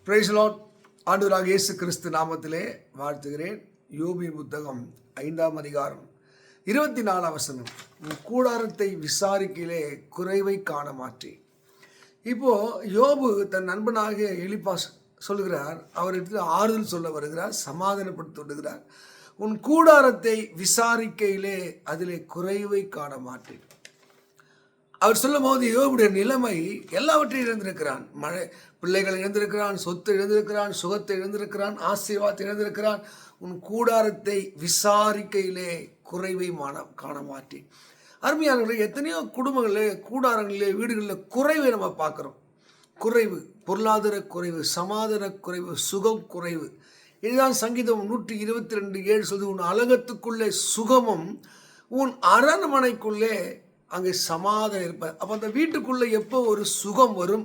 Price Lord. ஆண்டவராக இயேசு கிறிஸ்து நாமத்திலே வாழ்த்துகிறேன். யோபின் புத்தகம் 5ஆம் அதிகாரம் 24ஆம் வசனம். உன் கூடாரத்தை விசாரிக்கையிலே குறைவை காண மாட்டேன். இப்போ யோபு தன் நண்பனாக எலிப்பாஸ் சொல்லுகிறார். அவருக்கு ஆறுதல் சொல்ல வருகிறார், சமாதானப்படுத்தி விடுகிறார். உன் கூடாரத்தை விசாரிக்கையிலே அதிலே குறைவை காண மாட்டேன். அவர் சொல்லும் போது யோபுடைய நிலைமை எல்லாவற்றையும் இழந்திருக்கிறான். பிள்ளைகளை இழந்திருக்கிறான், சொத்தை இழந்திருக்கிறான், சுகத்தை இழந்திருக்கிறான், ஆசீர்வாதத்தை இழந்திருக்கிறான். உன் கூடாரத்தை விசாரிக்கையிலே குறைவை காண மாட்டேன். அருமையானவர்களே, எத்தனையோ குடும்பங்களில், கூடாரங்களிலே, வீடுகளில் குறைவை நம்ம பார்க்குறோம். குறைவு, பொருளாதார குறைவு, சமாதான குறைவு, சுகம் குறைவு. இதுதான் சங்கீதம் 122:7 சொல்லுது. உன் அலங்கத்துக்குள்ளே சுகமும் உன் அரண்மனைக்குள்ளே அங்கே சமாதானம் இருப்பார். அப்போ அந்த வீட்டுக்குள்ளே எப்போ ஒரு சுகம் வரும்,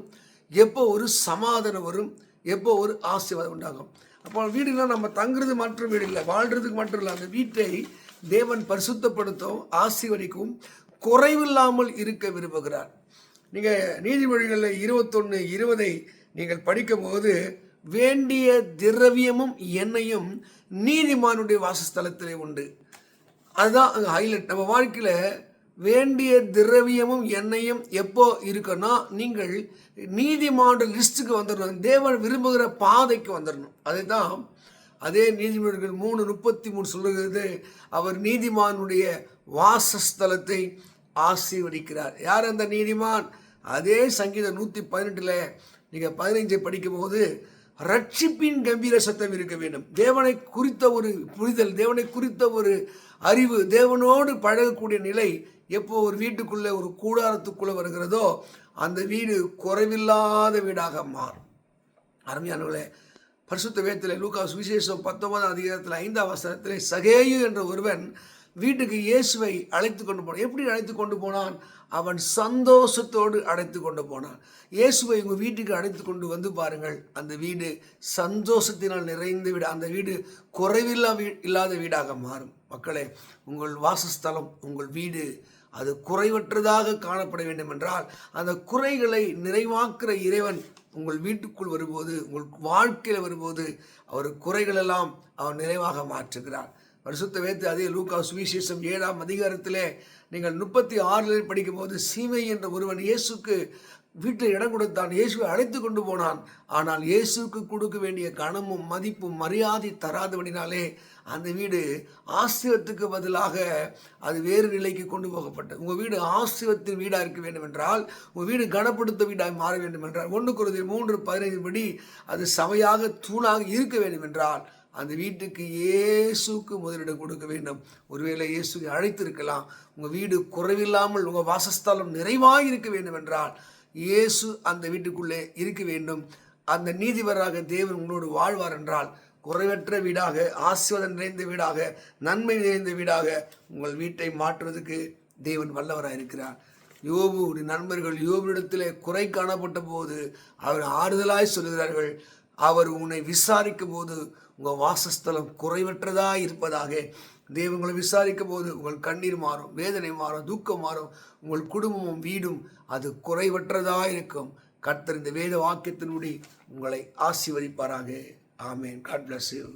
எப்போ ஒரு சமாதானம் வரும், எப்போ ஒரு ஆசீர்வாதம் உண்டாகும். அப்போ வீடுலாம் நம்ம தங்குறது மற்றும் வீடு இல்லை, வாழ்கிறதுக்கு மட்டும் இல்லை. அந்த வீட்டை தேவன் பரிசுத்தப்படுத்தவும் ஆசீர்வதிக்கவும் குறைவில்லாமல் இருக்க விரும்புகிறார். நீங்கள் நீதிமொழிகளில் 21:20 நீங்கள் படிக்கும் போது, வேண்டிய திரவியமும் எண்ணெயும் நீதிமானுடைய வாசஸ்தலத்திலே உண்டு. அதுதான் அங்கே ஹைலைட். நம்ம வாழ்க்கையில் வேண்டிய திரவியமும் எண்ணெயும் எப்போ இருக்குன்னா, நீங்கள் நீதிமான லிஸ்ட்டுக்கு வந்துடணும், தேவன் விரும்புகிற பாதைக்கு வந்துடணும். அதுதான் அதே நீதிமன்றங்கள் 3:33 சொல்லுகிறது, அவர் நீதிமானுடைய வாசஸ்தலத்தை ஆசீர்வதிக்கிறார். யார் அந்த நீதிமான்? அதே சங்கீதம் 118 நீங்கள் 15 படிக்கும் போது, ரட்சிப்பின் கம்பீர சத்தம் இருக்க வேண்டும். தேவனை குறித்த ஒரு புரிதல், தேவனை குறித்த ஒரு அறிவு, தேவனோடு பழகக்கூடிய நிலை எப்போ ஒரு வீட்டுக்குள்ளே, ஒரு கூடாரத்துக்குள்ளே வருகிறதோ, அந்த வீடு குறைவில்லாத வீடாக மாறும். அருமையானவர்களே, பரிசுத்த வேதத்திலே லூக்கா சுவிசேஷம் 19ஆம் அதிகாரத்தில் 5ஆம் வசனத்திலே, சகேயு என்ற ஒருவன் வீட்டுக்கு இயேசுவை அழைத்து கொண்டு போனான். எப்படி அழைத்து கொண்டு போனான்? அவன் சந்தோஷத்தோடு அழைத்து கொண்டு போனான். இயேசுவை உங்கள் வீட்டுக்கு அழைத்து கொண்டு வந்து பாருங்கள், அந்த வீடு சந்தோஷத்தினால் நிறைந்த வீடு, அந்த வீடு இல்லாத வீடாக மாறும். மக்களே, உங்கள் வாசஸ்தலம், உங்கள் வீடு அது குறைவற்றதாக காணப்பட வேண்டும் என்றால், அந்த குறைகளை நிறைவாக்குற இறைவன் உங்கள் வீட்டுக்குள் வரும்போது, உங்கள் வாழ்க்கையில் வரும்போது, அவர் குறைகளெல்லாம் அவர் நிறைவாக மாற்றுகிறார். பரிசுத்த வேதத்தில் அதே லூக்கா சுவிசேஷம் 7ஆம் அதிகாரத்திலே நீங்கள் 36 படிக்கும்போது, சீமை என்ற ஒருவன் இயேசுக்கு வீட்டில் இடம் கொடுத்தான். இயேசுவை அழைத்து கொண்டு போனான். ஆனால் இயேசுக்கு கொடுக்க வேண்டிய கனமும் மதிப்பும் மரியாதை தராதபடினாலே அந்த வீடு ஆசீர்வாதத்துக்கு பதிலாக அது வேறு நிலைக்கு கொண்டு போகப்பட்டது. உங்கள் வீடு ஆசீர்வாதத்தின் வீடாக இருக்க வேண்டும் என்றால், உங்கள் வீடு கனப்படுத்த வீடாக மாற வேண்டும் என்றால், 1 கொரிந்தியர் 3:15 படி அது சபையாக தூணாக இருக்க வேண்டும் என்றால், அந்த வீட்டுக்கு இயேசுக்கு முதலிடம் கொடுக்க வேண்டும். ஒருவேளை இயேசுவை அழைத்திருக்கலாம். உங்கள் வீடு குறைவில்லாமல், உங்கள் வாசஸ்தலம் நிறைவாக இருக்க வேண்டும் என்றால், இயேசு அந்த வீட்டுக்குள்ளே இருக்க வேண்டும். அந்த நீதிபராக தேவன் உங்களோடு வாழ்வார் என்றால், குறைவற்ற வீடாக, ஆசீர்வாதம் நிறைந்த வீடாக, நன்மை நிறைந்த வீடாக உங்கள் வீட்டை மாற்றுவதற்கு தேவன் வல்லவராக இருக்கிறார். யோபுடைய நண்பர்கள் யோபுவிடத்திலே குறை காணப்பட்ட போது அவர் ஆறுதலாய் சொல்லுகிறார்கள், அவர் உன்னை விசாரிக்கும் போது உங்கள் வாசஸ்தலம் குறைவற்றதாக இருப்பதாக. தேவங்களை விசாரிக்கும் போது உங்கள் கண்ணீர் மாறும், வேதனை மாறும், தூக்கம் மாறும், உங்கள் குடும்பமும் வீடும் அது குறைவற்றதாக இருக்கும். கர்த்தர் இந்த வேத வாக்கியத்தின்படி உங்களை ஆசீர்வதிப்பாராக. ஆமென். God bless you.